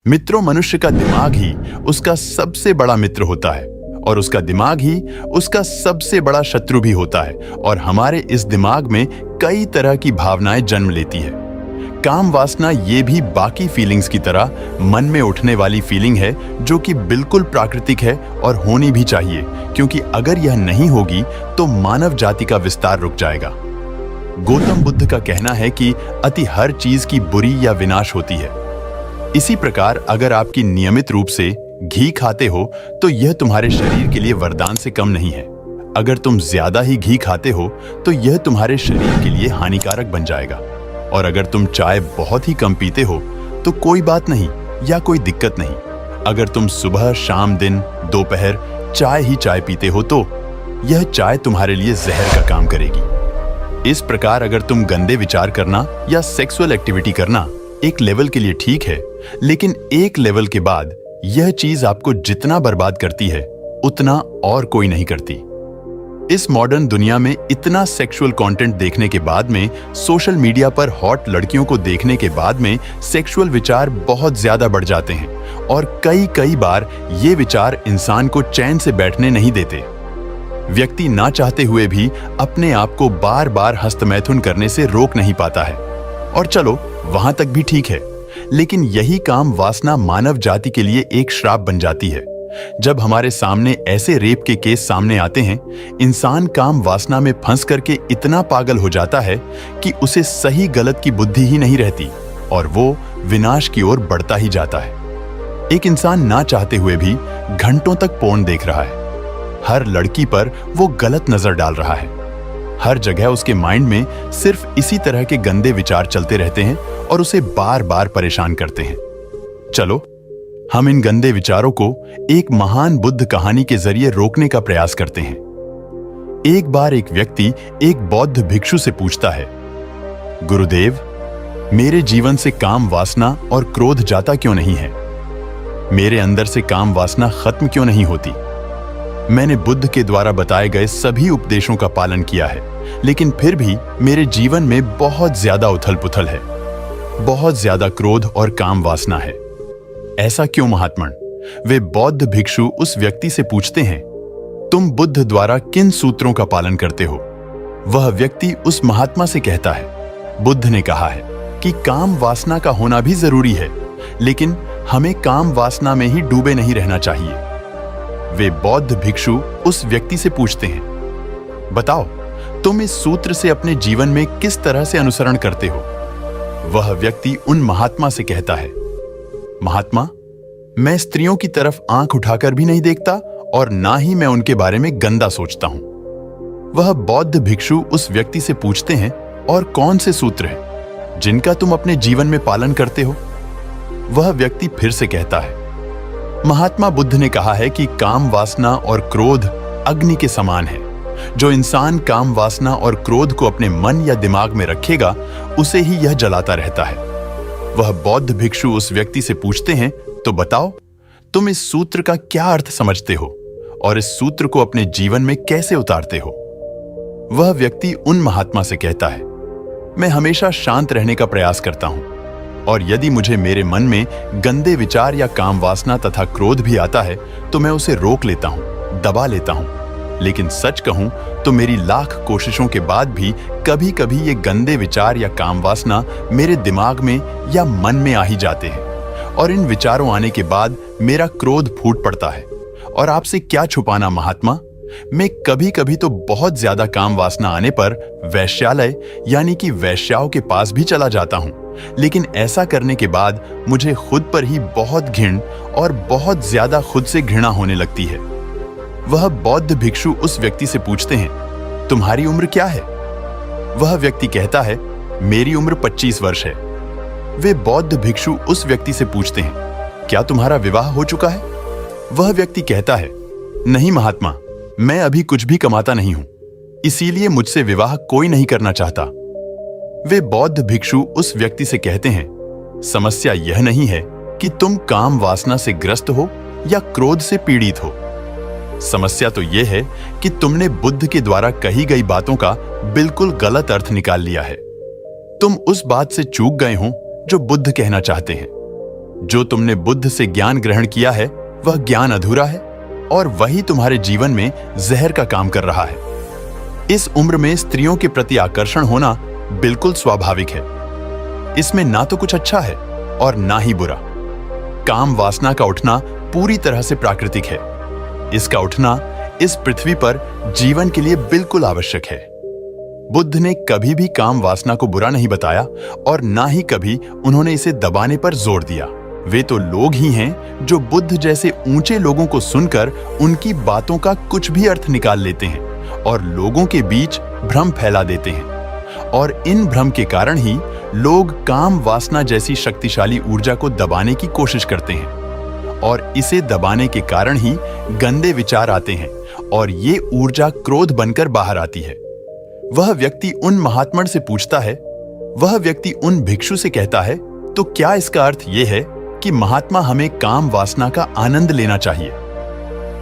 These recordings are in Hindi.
मित्रों, मनुष्य का दिमाग ही उसका सबसे बड़ा मित्र होता है और उसका दिमाग ही उसका सबसे बड़ा शत्रु भी होता है। और हमारे इस दिमाग में कई तरह की भावनाएं जन्म लेती है। काम वासना ये भी बाकी फीलिंग्स की तरह मन में उठने वाली फीलिंग है, जो कि बिल्कुल प्राकृतिक है और होनी भी चाहिए, क्योंकि अगर यह नहीं होगी तो मानव जाति का विस्तार रुक जाएगा। गौतम बुद्ध का कहना है कि अति हर चीज की बुरी या विनाश होती है। इसी प्रकार अगर आपकी नियमित रूप से घी खाते हो तो यह तुम्हारे शरीर के लिए वरदान से कम नहीं है। अगर तुम ज्यादा ही घी खाते हो तो यह तुम्हारे शरीर के लिए हानिकारक बन जाएगा। और अगर तुम चाय बहुत ही कम पीते हो तो कोई बात नहीं या कोई दिक्कत नहीं। अगर तुम सुबह, शाम, दिन, दोपहर चाय ही चाय पीते हो तो यह चाय तुम्हारे लिए जहर का काम करेगी। इस प्रकार अगर तुम गंदे विचार करना या सेक्सुअल एक्टिविटी करना एक लेवल के लिए ठीक है, लेकिन एक लेवल के बाद यह चीज आपको जितना बर्बाद करती है उतना और कोई नहीं करती। इस मॉडर्न दुनिया में इतना सेक्सुअल कंटेंट देखने के बाद में, सोशल मीडिया पर हॉट लड़कियों को देखने के बाद में सेक्सुअल विचार बहुत ज्यादा बढ़ जाते हैं और कई बार ये विचार इंसान को चैन से बैठने नहीं देते। व्यक्ति ना चाहते हुए भी अपने आप को बार बार हस्तमैथुन करने से रोक नहीं पाता है। और चलो वहां तक भी ठीक है, लेकिन यही काम वासना मानव जाति के लिए एक श्राप बन जाती है। जब हमारे सामने ऐसे रेप के केस सामने आते हैं, इंसान काम वासना में फंस करके इतना पागल हो जाता है कि उसे सही गलत की बुद्धि ही नहीं रहती और वो विनाश की ओर बढ़ता ही जाता है। एक इंसान ना चाहते हुए भी घंटों तक पोर्न देख रहा है। हर लड़की पर वो गलत नजर डाल रहा है। हर जगह उसके माइंड में सिर्फ इसी तरह के गंदे विचार चलते रहते हैं और उसे बार बार परेशान करते हैं। चलो हम इन गंदे विचारों को एक महान बुद्ध कहानी के जरिए रोकने का प्रयास करते हैं। एक बार एक व्यक्ति एक बौद्ध भिक्षु से पूछता है, गुरुदेव, मेरे जीवन से काम वासना और क्रोध जाता क्यों नहीं है? मेरे अंदर से काम वासना खत्म क्यों नहीं होती? मैंने बुद्ध के द्वारा बताए गए सभी उपदेशों का पालन किया है, लेकिन फिर भी मेरे जीवन में बहुत ज्यादा उथल पुथल है, बहुत ज्यादा क्रोध और काम वासना है। ऐसा क्यों महात्मन? वे बौद्ध भिक्षु उस व्यक्ति से पूछते हैं, तुम बुद्ध द्वारा किन सूत्रों का पालन करते हो? वह व्यक्ति उस महात्मा से कहता है, बुद्ध ने कहा है कि काम वासना का होना भी जरूरी है, लेकिन हमें काम वासना में ही डूबे नहीं रहना चाहिए। वे बौद्ध भिक्षु उस व्यक्ति से पूछते हैं, बताओ तुम इस सूत्र से अपने जीवन में किस तरह से अनुसरण करते हो? वह व्यक्ति उन महात्मा से कहता है, महात्मा, मैं स्त्रियों की तरफ आंख उठाकर भी नहीं देखता और ना ही मैं उनके बारे में गंदा सोचता हूं। वह बौद्ध भिक्षु उस व्यक्ति से पूछते हैं, और कौन से सूत्र हैं जिनका तुम अपने जीवन में पालन करते हो? वह व्यक्ति फिर से कहता है, महात्मा बुद्ध ने कहा है कि काम वासना और क्रोध अग्नि के समान है। जो इंसान काम वासना और क्रोध को अपने मन या दिमाग में रखेगा, उसे ही यह जलाता रहता है। वह बौद्ध भिक्षु उस व्यक्ति से पूछते हैं, तो बताओ तुम इस सूत्र का क्या अर्थ समझते हो और इस सूत्र को अपने जीवन में कैसे उतारते हो? वह व्यक्ति उन महात्मा से कहता है, मैं हमेशा शांत रहने का प्रयास करता हूं, और यदि मुझे मेरे मन में गंदे विचार या काम वासना तथा क्रोध भी आता है तो मैं उसे रोक लेता हूं, दबा लेता हूं। लेकिन सच कहूं तो मेरी लाख कोशिशों के बाद भी कभी कभी ये गंदे विचार या काम वासना मेरे दिमाग में या मन में आ ही जाते हैं, और इन विचारों आने के बाद मेरा क्रोध फूट पड़ता है। और आपसे क्या छुपाना महात्मा, मैं कभी कभी तो बहुत ज्यादा काम वासना आने पर वैश्यालय यानी कि वैश्याओं के पास भी चला जाता हूं, लेकिन ऐसा करने के बाद मुझे खुद पर ही बहुत घिन और बहुत ज्यादा खुद से घृणा होने लगती है। वह बौद्ध भिक्षु उस व्यक्ति से पूछते हैं, तुम्हारी उम्र क्या है? वह व्यक्ति कहता है, मेरी उम्र 25 वर्ष है। वे बौद्ध भिक्षु उस व्यक्ति से पूछते हैं, क्या तुम्हारा विवाह हो चुका है? वह व्यक्ति कहता है, नहीं महात्मा, मैं अभी कुछ भी कमाता नहीं हूं, इसीलिए मुझसे विवाह कोई नहीं करना चाहता। वे बौद्ध भिक्षु उस व्यक्ति से कहते हैं, समस्या यह नहीं है कि तुम काम वासना से ग्रस्त हो या क्रोध से पीड़ित हो। समस्या तो यह है कि तुमने बुद्ध के द्वारा कही गई बातों का बिल्कुल गलत अर्थ निकाल लिया है। तुम उस बात से चूक गए हो जो बुद्ध कहना चाहते हैं। जो तुमने बुद्ध से ज्ञान ग्रहण किया है वह ज्ञान अधूरा है और वही तुम्हारे जीवन में जहर का काम कर रहा है। इस उम्र में स्त्रियों के प्रति आकर्षण होना बिल्कुल स्वाभाविक है। इसमें ना तो कुछ अच्छा है और ना ही बुरा। काम वासना का उठना पूरी तरह से प्राकृतिक है। इसका उठना इस पृथ्वी पर जीवन के लिए बिल्कुल आवश्यक है। बुद्ध ने कभी भी काम वासना को बुरा नहीं बताया और ना ही कभी उन्होंने इसे दबाने पर जोर दिया। वे तो लोग ही हैं जो बुद्ध जैसे ऊंचे लोगों को सुनकर उनकी बातों का कुछ भी अर्थ निकाल लेते हैं और लोगों के बीच भ्रम फैला देते हैं। और इन भ्रम के कारण ही लोग काम वासना जैसी शक्तिशाली ऊर्जा को दबाने की कोशिश करते हैं और इसे दबाने के कारण ही गंदे विचार आते हैं और ये ऊर्जा क्रोध बनकर बाहर आती है। वह व्यक्ति उन महात्मन से पूछता है, वह व्यक्ति उन भिक्षु से कहता है, तो क्या इसका अर्थ यह है कि महात्मा हमें काम वासना का आनंद लेना चाहिए?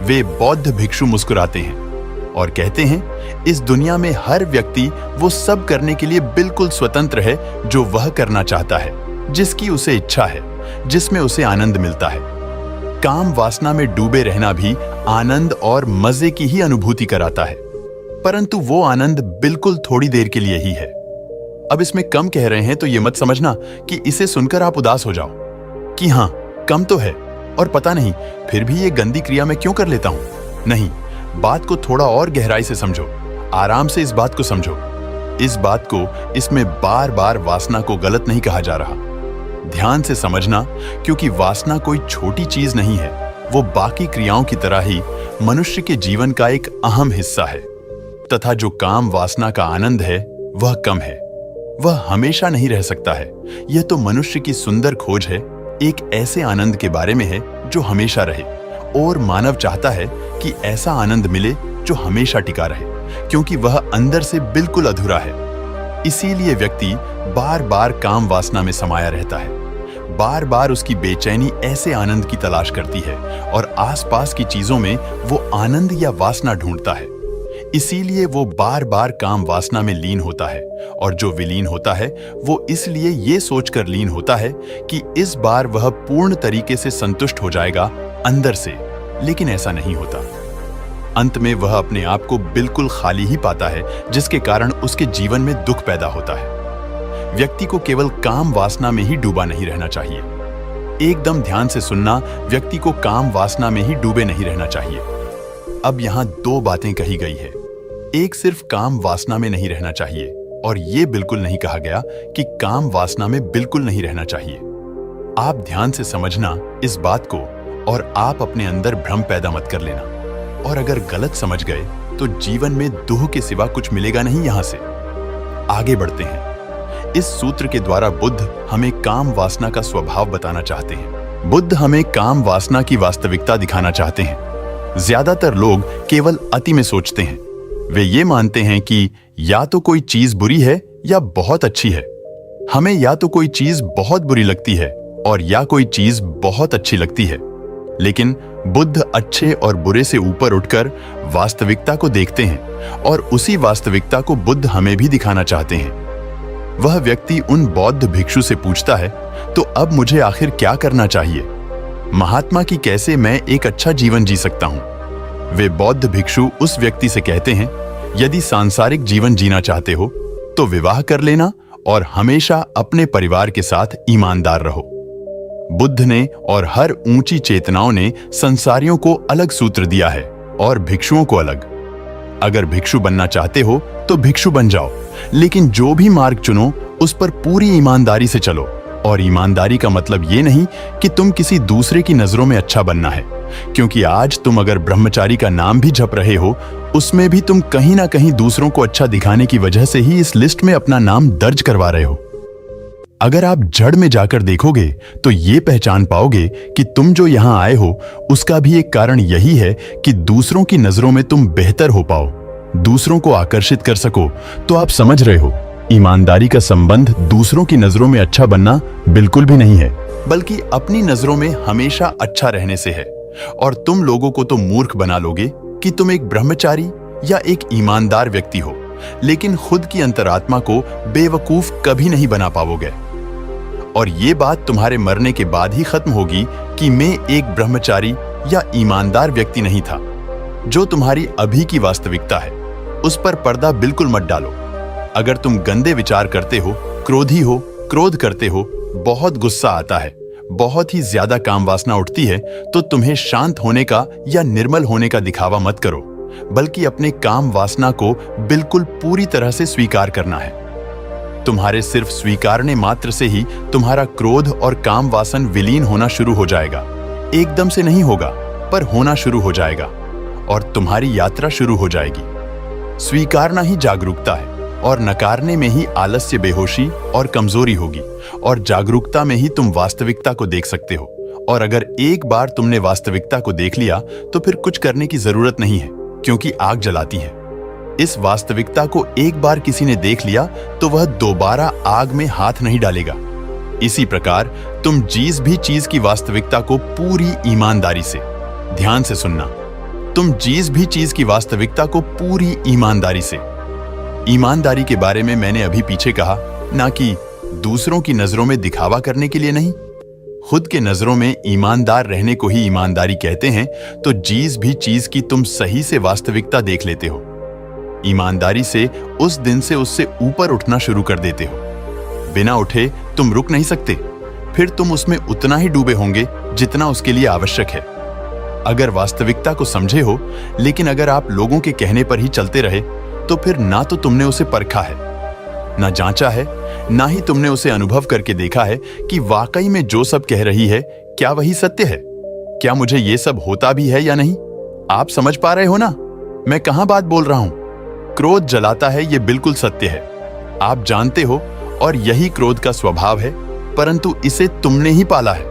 वे बौद्ध भिक्षु मुस्कुराते हैं और कहते हैं, इस दुनिया में हर व्यक्ति वो सब करने के लिए बिल्कुल स्वतंत्र है जो वह करना चाहता है, जिसकी उसे इच्छा है, जिसमें उसे आनंद मिलता है। काम वासना में डूबे रहना भी आनंद और मजे की ही अनुभूति कराता है, परंतु वो आनंद बिल्कुल थोड़ी देर के लिए ही है। अब इसमें कम कह रहे हैं तो ये मत समझना कि इसे सुनकर आप उदास हो जाओ कि हाँ कम तो है और पता नहीं फिर भी ये गंदी क्रिया मैं क्यों कर लेता हूं। नहीं, बात को थोड़ा और गहराई से समझो, आराम से इस बात को समझो। इस बात को इसमें बार बार वासना को गलत नहीं कहा जा रहा। ध्यान से समझना, क्योंकि वासना कोई छोटी चीज नहीं है। वो बाकी क्रियाओं की तरह ही मनुष्य के जीवन का एक अहम हिस्सा है तथा जो काम वासना का आनंद है वह कम है, वह हमेशा नहीं रह सकता है। यह तो मनुष्य की सुंदर खोज है, एक ऐसे आनंद के बारे में है जो हमेशा रहे, और मानव चाहता है कि ऐसा आनंद मिले जो हमेशा टिका रहे, क्योंकि वह अंदर से बिल्कुल अधूरा है। इसीलिए व्यक्ति बार बार काम वासना में समाया रहता है। बार बार उसकी बेचैनी ऐसे आनंद की तलाश करती है और आसपास की चीजों में वो आनंद या वासना ढूंढता है। इसीलिए वो बार बार काम वासना में लीन होता है, और जो विलीन होता है वो इसलिए ये सोचकर लीन होता है कि इस बार वह पूर्ण तरीके से संतुष्ट हो जाएगा अंदर से, लेकिन ऐसा नहीं होता। अंत में वह अपने आप को बिल्कुल खाली ही पाता है, जिसके कारण उसके जीवन में दुख पैदा होता है। व्यक्ति को केवल काम वासना में ही डूबा नहीं रहना चाहिए। एकदम ध्यान से सुनना, व्यक्ति को काम वासना में ही डूबे नहीं रहना चाहिए। अब यहाँ दो बातें कही गई है। एक सिर्फ काम वासना में नहीं रहना चाहिए, और यह बिल्कुल नहीं कहा गया कि काम वासना में बिल्कुल नहीं रहना चाहिए। आप ध्यान से समझना इस बात को, और आप अपने अंदर भ्रम पैदा मत कर लेना। और अगर गलत समझ गए तो जीवन में दुख के सिवा कुछ मिलेगा नहीं। यहां से आगे बढ़ते हैं। इस सूत्र के द्वारा बुद्ध हमें काम वासना का स्वभाव बताना चाहते हैं। बुद्ध हमें काम वासना की वास्तविकता दिखाना चाहते हैं। ज्यादातर लोग केवल अति में सोचते हैं। वे ये मानते हैं कि या तो कोई चीज बुरी है या बहुत अच्छी है। हमें या तो कोई चीज बहुत बुरी लगती है और या कोई चीज बहुत अच्छी लगती है। लेकिन बुद्ध अच्छे और बुरे से ऊपर उठकर वास्तविकता को देखते हैं, और उसी वास्तविकता को बुद्ध हमें भी दिखाना चाहते हैं। वह व्यक्ति उन बौद्ध भिक्षु से पूछता है, तो अब मुझे आखिर क्या करना चाहिए? महात्मा की कैसे मैं एक अच्छा जीवन जी सकता हूं? वे बौद्ध भिक्षु उस व्यक्ति से कहते हैं, यदि सांसारिक जीवन जीना चाहते हो तो विवाह कर लेना और हमेशा अपने परिवार के साथ ईमानदार रहो। बुद्ध ने और हर ऊंची चेतनाओं ने संसारियों को अलग सूत्र दिया है और भिक्षुओं को अलग। अगर भिक्षु बनना चाहते हो तो भिक्षु बन जाओ, लेकिन जो भी मार्ग चुनो उस पर पूरी ईमानदारी से चलो। और ईमानदारी का मतलब ये नहीं कि तुम किसी दूसरे की नजरों में अच्छा बनना है, क्योंकि आज तुम अगर ब्रह्मचारी का नाम भी जप रहे हो, उसमें भी तुम कहीं ना कहीं दूसरों को अच्छा दिखाने की वजह से ही इस लिस्ट में अपना नाम दर्ज करवा रहे हो। अगर आप जड़ में जाकर देखोगे तो ये पहचान पाओगे कि तुम जो यहां आए हो उसका भी एक कारण यही है कि दूसरों की नजरों में तुम बेहतर हो पाओ, दूसरों को आकर्षित कर सको। तो आप समझ रहे हो, ईमानदारी का संबंध दूसरों की नजरों में अच्छा बनना बिल्कुल भी नहीं है, बल्कि अपनी नजरों में हमेशा अच्छा रहने से है। और तुम लोगों को तो मूर्ख बना लोगे कि तुम एक ब्रह्मचारी या एक ईमानदार व्यक्ति हो, लेकिन खुद की अंतरात्मा को बेवकूफ कभी नहीं बना पाओगे। और ये बात तुम्हारे मरने के बाद ही खत्म होगी कि मैं एक ब्रह्मचारी या ईमानदार व्यक्ति नहीं था। जो तुम्हारी अभी की वास्तविकता है उस पर पर्दा बिल्कुल मत डालो। अगर तुम गंदे विचार करते हो, क्रोधी हो, क्रोध करते हो, बहुत गुस्सा आता है, बहुत ही ज्यादा काम वासना उठती है, तो तुम्हें शांत होने का या निर्मल होने का दिखावा मत करो, बल्कि अपने काम वासना को बिल्कुल पूरी तरह से स्वीकार करना है। तुम्हारे सिर्फ स्वीकारने मात्र से ही तुम्हारा क्रोध और काम वासन विलीन होना शुरू हो जाएगा। एकदम से नहीं होगा, पर होना शुरू हो जाएगा और तुम्हारी यात्रा शुरू हो जाएगी। स्वीकारना ही जागरूकता है और नकारने में ही आलस्य, बेहोशी और कमजोरी होगी, और जागरूकता में ही तुम वास्तविकता को देख सकते हो। और अगर एक बार तुमने वास्तविकता को देख लिया तो फिर कुछ करने की जरूरत नहीं है, क्योंकि आग जलाती है। इस वास्तविकता को एक बार किसी ने देख लिया तो वह दोबारा आग में हाथ नहीं डालेगा। इसी प्रकार तुम जिस भी चीज की वास्तविकता को पूरी ईमानदारी से, ध्यान से सुनना, तुम जिस भी चीज की वास्तविकता को पूरी ईमानदारी से, ईमानदारी के बारे में मैंने अभी पीछे कहा, ना कि दूसरों की नजरों में दिखावा करने के लिए नहीं। खुद के नजरों में ईमानदार रहने को ही ईमानदारी कहते हैं। तो जिस भी चीज की तुम सही से वास्तविकता देख लेते हो, ईमानदारी से उस दिन से उससे ऊपर उठना शुरू कर देते हो। बिना उठे तुम रुक नहीं सकते, फिर तुम उसमें उतना ही डूबे होंगे जितना उसके लिए आवश्यक है। अगर वास्तविकता को समझे हो, लेकिन अगर आप लोगों के कहने पर ही चलते रहे, तो फिर ना तो तुमने उसे परखा है, ना जांचा है, ना ही तुमने उसे अनुभव करके देखा है कि वाकई में जो सब कह रही है क्या वही सत्य है। क्या मुझे ये सब होता भी है या नहीं? आप समझ पा रहे हो ना मैं कहां बात बोल रहा हूं? क्रोध जलाता है, ये बिल्कुल सत्य है, आप जानते हो, और यही क्रोध का स्वभाव है, परंतु इसे तुमने ही पाला है।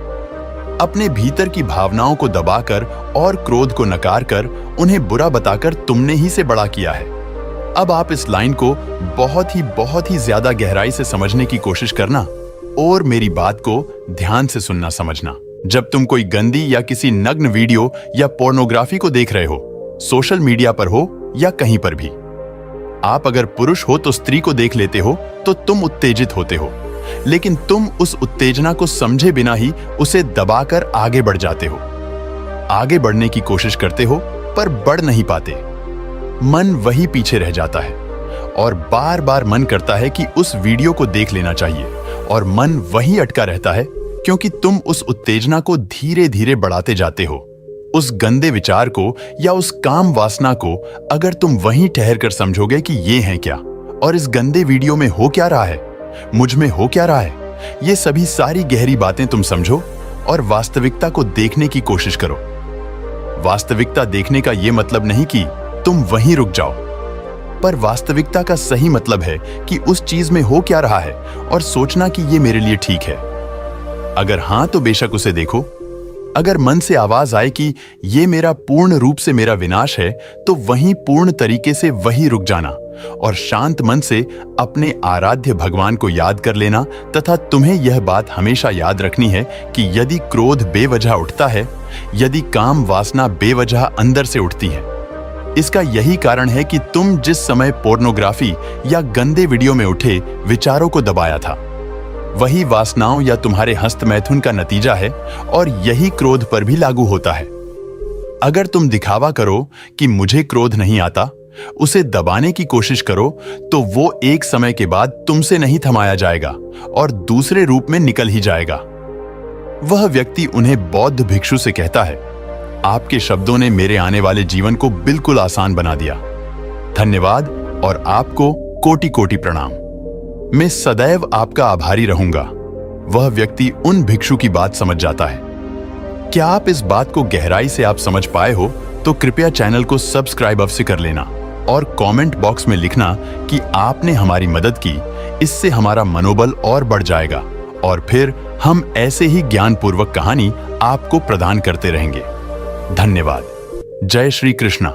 अपने भीतर की भावनाओं को दबाकर और क्रोध को नकार कर, उन्हें बुरा बताकर तुमने ही से बड़ा किया है। अब आप इस लाइन को बहुत ही ज्यादा गहराई से समझने की कोशिश करना और मेरी बात को ध्यान से सुनना, समझना। जब तुम कोई गंदी या किसी नग्न वीडियो या पोर्नोग्राफी को देख रहे हो, सोशल मीडिया पर हो या कहीं पर भी, आप अगर पुरुष हो तो स्त्री को देख लेते हो तो तुम उत्तेजित होते हो, लेकिन तुम उस उत्तेजना को समझे बिना ही उसे दबाकर आगे बढ़ जाते हो। आगे बढ़ने की कोशिश करते हो पर बढ़ नहीं पाते। मन वही पीछे रह जाता है और बार बार मन करता है कि उस वीडियो को देख लेना चाहिए, और मन वही अटका रहता है क्योंकि तुम उस उत्तेजना को धीरे धीरे बढ़ाते जाते हो। उस गंदे विचार को या उस काम वासना को अगर तुम वहीं ठहर कर समझोगे कि ये है क्या, और इस गंदे वीडियो में हो क्या रहा है, मुझ में हो क्या रहा है, ये सभी सारी गहरी बातें तुम समझो और वास्तविकता को देखने की कोशिश करो। वास्तविकता देखने का ये मतलब नहीं कि तुम वहीं रुक जाओ, पर वास्तविकता का सही मतलब है कि उस चीज में हो क्या रहा है और सोचना कि ये मेरे लिए ठीक है। अगर हां तो बेशक उसे देखो। अगर मन से आवाज आए कि ये मेरा पूर्ण रूप से मेरा विनाश है, तो वहीं पूर्ण तरीके से वहीं रुक जाना और शांत मन से अपने आराध्य भगवान को याद कर लेना। तथा तुम्हें यह बात हमेशा याद रखनी है कि यदि क्रोध बेवजह उठता है, यदि काम वासना बेवजह अंदर से उठती है, इसका यही कारण है कि तुम जिस समय पोर्नोग्राफी या गंदे वीडियो में उठे विचारों को दबाया था, वही वासनाओं या तुम्हारे हस्तमैथुन का नतीजा है, और यही क्रोध पर भी लागू होता है। अगर तुम दिखावा करो कि मुझे क्रोध नहीं आता, उसे दबाने की कोशिश करो, तो वो एक समय के बाद तुमसे नहीं थमाया जाएगा और दूसरे रूप में निकल ही जाएगा। वह व्यक्ति उन्हें बौद्ध भिक्षु से कहता है, आपके शब्दों ने मेरे आने वाले जीवन को बिल्कुल आसान बना दिया। धन्यवाद और आपको कोटि कोटि प्रणाम। मैं सदैव आपका आभारी रहूंगा। वह व्यक्ति उन भिक्षु की बात समझ जाता है। क्या आप इस बात को गहराई से आप समझ पाए हो तो कृपया चैनल को सब्सक्राइब अवश्य कर लेना और कमेंट बॉक्स में लिखना कि आपने हमारी मदद की। इससे हमारा मनोबल और बढ़ जाएगा और फिर हम ऐसे ही ज्ञानपूर्वक कहानी आपको प्रदान करते रहेंगे। धन्यवाद। जय श्री कृष्णा।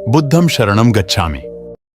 बुद्धम शरणम गच्छामि।